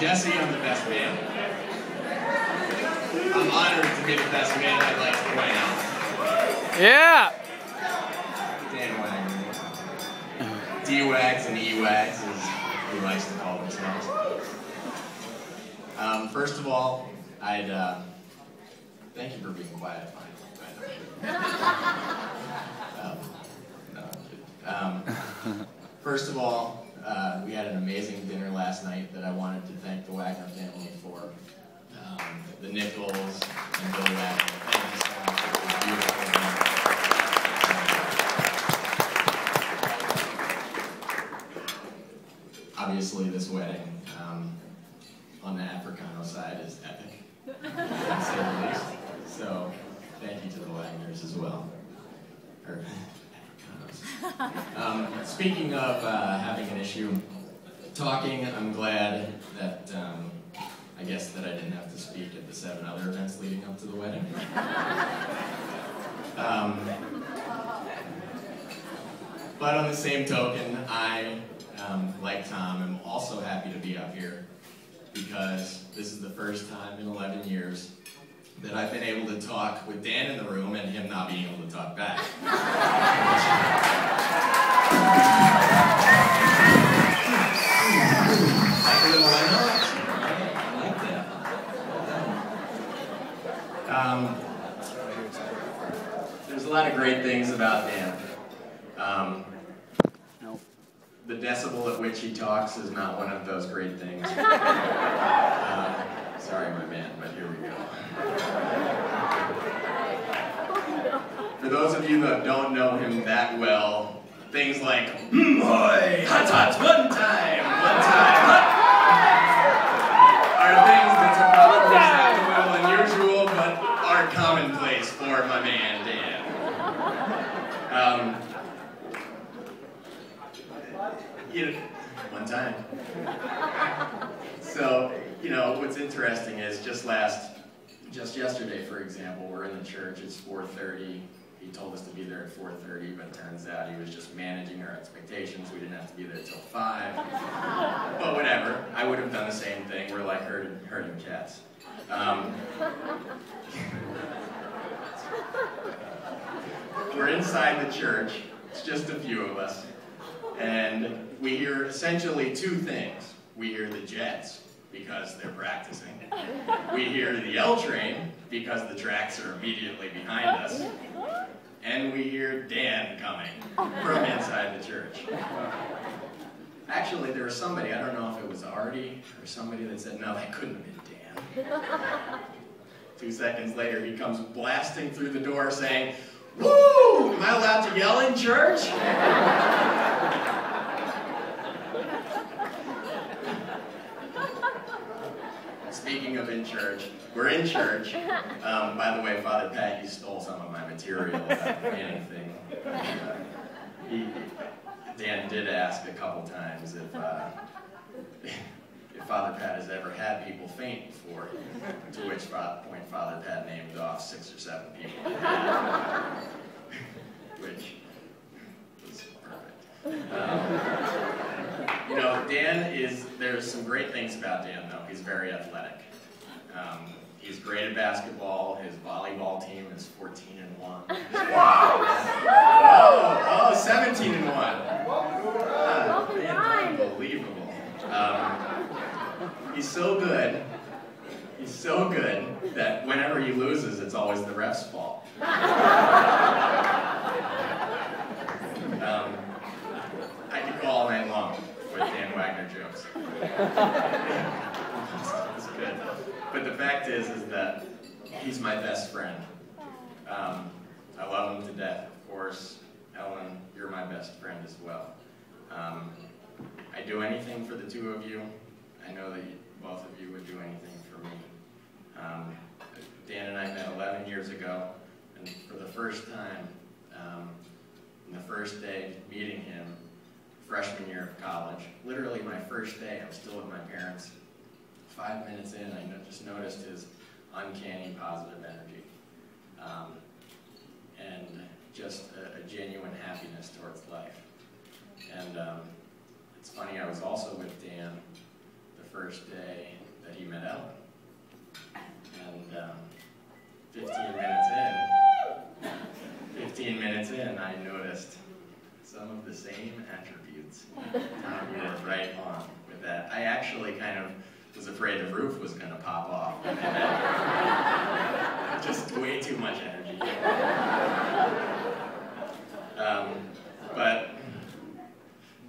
Jesse, I'm the best man. I'm honored to be the best man, I'd like to point out. Yeah! Dan Wagner. D-Wags and E-Wags, as he likes to call themselves. First of all, I'd thank you for being quiet. First of all, we had an amazing dinner last night that I wanted to thank the Wagner family for. The Nichols and Bill Wagner. Thank you so much. It was beautiful. Obviously, this wedding on the Africano side is epic, to say the least. So, thank you to the Wagners as well. Or, Africanos. Speaking of having an issue talking, I'm glad that I guess that I didn't have to speak at the 7 other events leading up to the wedding. But on the same token, I, like Tom, am also happy to be up here because this is the first time in 11 years that I've been able to talk with Dan in the room and him not being able to talk back. There's a lot of great things about Dan. The decibel at which he talks is not one of those great things. Sorry, my man, but here we go. For those of you that don't know him that well, things like hmmhaaa, hot hot, one time, hot, are things that are probably not well unusual, but are commonplace for my man, Dan. One time. So, you know, what's interesting is just yesterday, for example, we're in the church, it's 4:30. He told us to be there at 4:30, but turns out he was just managing our expectations. We didn't have to be there till 5. But whatever, I would have done the same thing. We're like herding cats. We're inside the church, it's just a few of us, and we hear essentially 2 things. We hear the Jets, because they're practicing. We hear the L train, because the tracks are immediately behind us. And we hear Dan coming from inside the church. Actually, there was somebody, I don't know if it was Artie or somebody that said, no, that couldn't have been Dan. 2 seconds later, he comes blasting through the door saying, "Woo! Am I allowed to yell in church?" Speaking of in church, we're in church. By the way, Father Pat, you stole some of my material about the fanning thing. Dan did ask a couple times if Father Pat has ever had people faint before, to which point Father Pat named off 6 or 7 people. Which was perfect. You know, there's some great things about Dan, though. He's very athletic. He's great at basketball. His volleyball team is 14-1. Oh, 17-1. Man, unbelievable. He's so good. He's so good that whenever he loses, it's always the ref's fault. I could go all night long with Dan Wagner jokes. It's good. But the fact is that he's my best friend. I love him to death, of course. Ellen, you're my best friend as well. I do anything for the 2 of you. I know that both of you would do anything for me. Dan and I met 11 years ago, and for the first time, in the first day meeting him, freshman year of college, literally my first day, I was still with my parents. 5 minutes in, I just noticed his uncanny positive energy, and just a genuine happiness towards life. And it's funny, I was also with Dan the first day that he met Ellen. And 15 minutes in, I noticed some of the same attributes. You were right on with that. I actually kind of was afraid the roof was going to pop off. Just way too much energy. But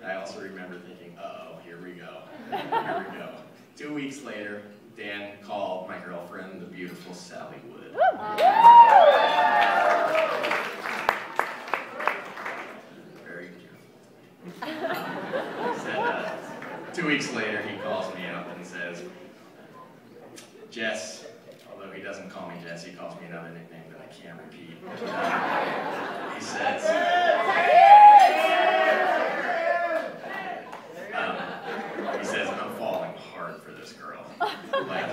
I also remember thinking, uh-oh, here we go. Here we go. 2 weeks later, Dan called my girlfriend, the beautiful Sally Wood. Very beautiful. Said, 2 weeks later, he calls me up and says, Jess, although he doesn't call me Jess, he calls me another nickname that I can't repeat. He says, I'm falling hard for this girl. Like,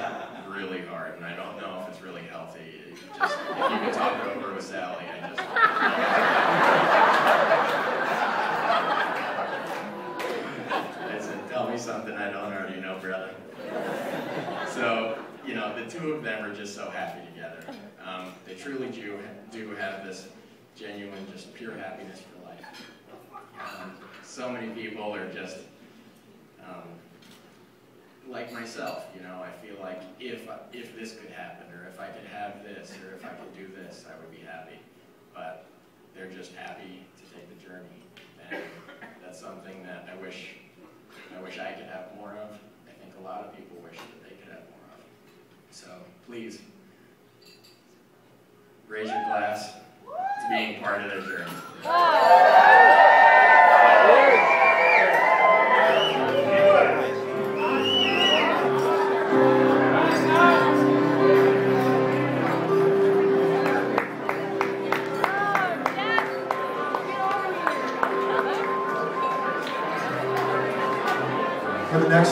really hard, and I don't know if it's really healthy. Just, if you can talk it over with Sally, I said, tell me something I don't already know, brother. So, you know, the two of them are just so happy together. They truly do have this genuine, just pure happiness for life. So many people are just like myself, you know. I feel like if this could happen, or if I could have this, or if I could do this, I would be happy. But they're just happy to take the journey, and that's something that I wish I could have more of. I think a lot of people wish that they could have more of. So please raise your glass to being part of their journey. For the next